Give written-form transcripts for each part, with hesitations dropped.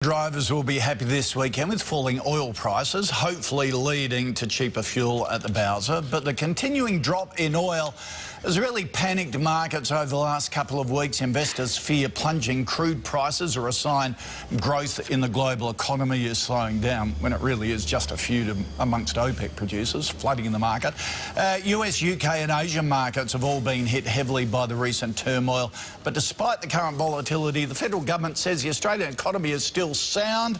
Drivers will be happy this weekend with falling oil prices, hopefully leading to cheaper fuel at the bowser. But the continuing drop in oil has really panicked markets over the last couple of weeks. Investors fear plunging crude prices are a sign growth in the global economy is slowing down, when it really is just a feud amongst OPEC producers flooding in the market. US, UK and Asian markets have all been hit heavily by the recent turmoil. But despite the current volatility, the federal government says the Australian economy is still sound.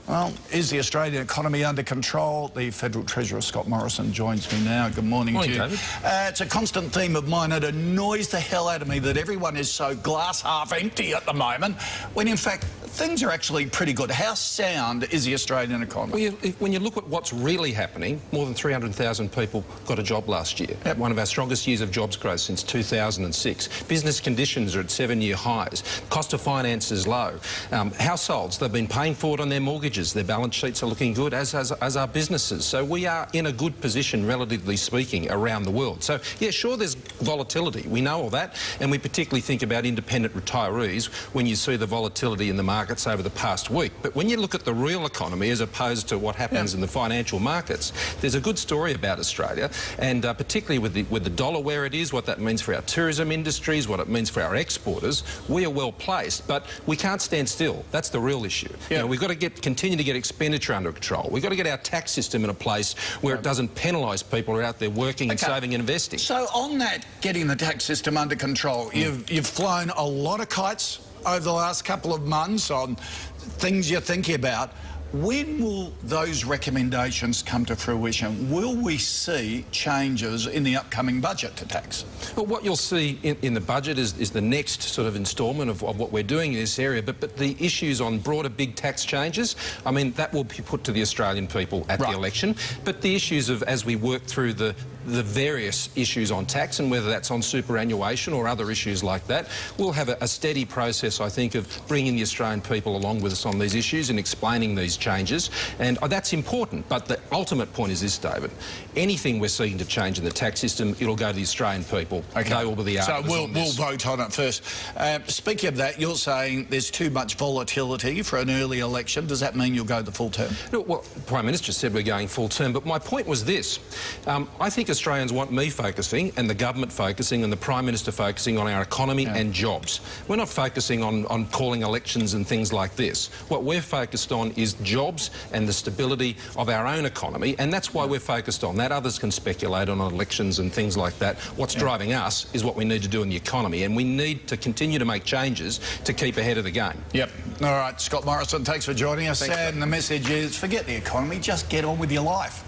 Well, is the Australian economy under control? The Federal Treasurer, Scott Morrison, joins me now. Good morning to you. David. It's a constant theme of mine. It annoys the hell out of me that everyone is so glass half empty at the moment, when in fact things are actually pretty good. How sound is the Australian economy? Well, when you look at what's really happening, more than 300,000 people got a job last year. Yep. One of our strongest years of jobs growth since 2006. Business conditions are at 7-year highs. Cost of finance is low. Households, they've been paying forward on their mortgages. Their balance sheets are looking good, as our businesses. So we are in a good position, relatively speaking, around the world. So, yeah, sure, there's volatility. We know all that. And we particularly think about independent retirees when you see the volatility in the markets over the past week. But when you look at the real economy as opposed to what happens in the financial markets, there's a good story about Australia, and particularly with the dollar where it is, what that means for our tourism industries, what it means for our exporters. We are well placed, but we can't stand still. That's the real issue. You know, we've got to continue to get expenditure under control. We've got to get our tax system in a place where it doesn't penalise people who are out there working and saving and investing. So on that, getting the tax system under control, you've flown a lot of kites over the last couple of months on things you're thinking about. When will those recommendations come to fruition? Will we see changes in the upcoming budget to tax? Well, what you'll see in the budget is the next sort of instalment of what we're doing in this area, but the issues on broader big tax changes, I mean, that will be put to the Australian people at the election. But the issues of, as we work through the various issues on tax, and whether that's on superannuation or other issues like that, we'll have a steady process, I think, of bringing the Australian people along with us on these issues and explaining these changes. And that's important. But the ultimate point is this, David. Anything we're seeking to change in the tax system, it'll go to the Australian people. They will be the arbiters. So we'll vote on it first. Speaking of that, you're saying there's too much volatility for an early election. Does that mean you'll go the full term? No, well, the Prime Minister said we're going full term, but my point was this. I think Australians want me focusing, and the government focusing, and the Prime Minister focusing on our economy and jobs. We're not focusing on calling elections and things like this. What we're focused on is jobs and the stability of our own economy, and that's why we're focused on that. Others can speculate on elections and things like that. What's driving us is what we need to do in the economy, and we need to continue to make changes to keep ahead of the game. Yep. All right, Scott Morrison, thanks for joining us. Thanks, and the message is, forget the economy, just get on with your life.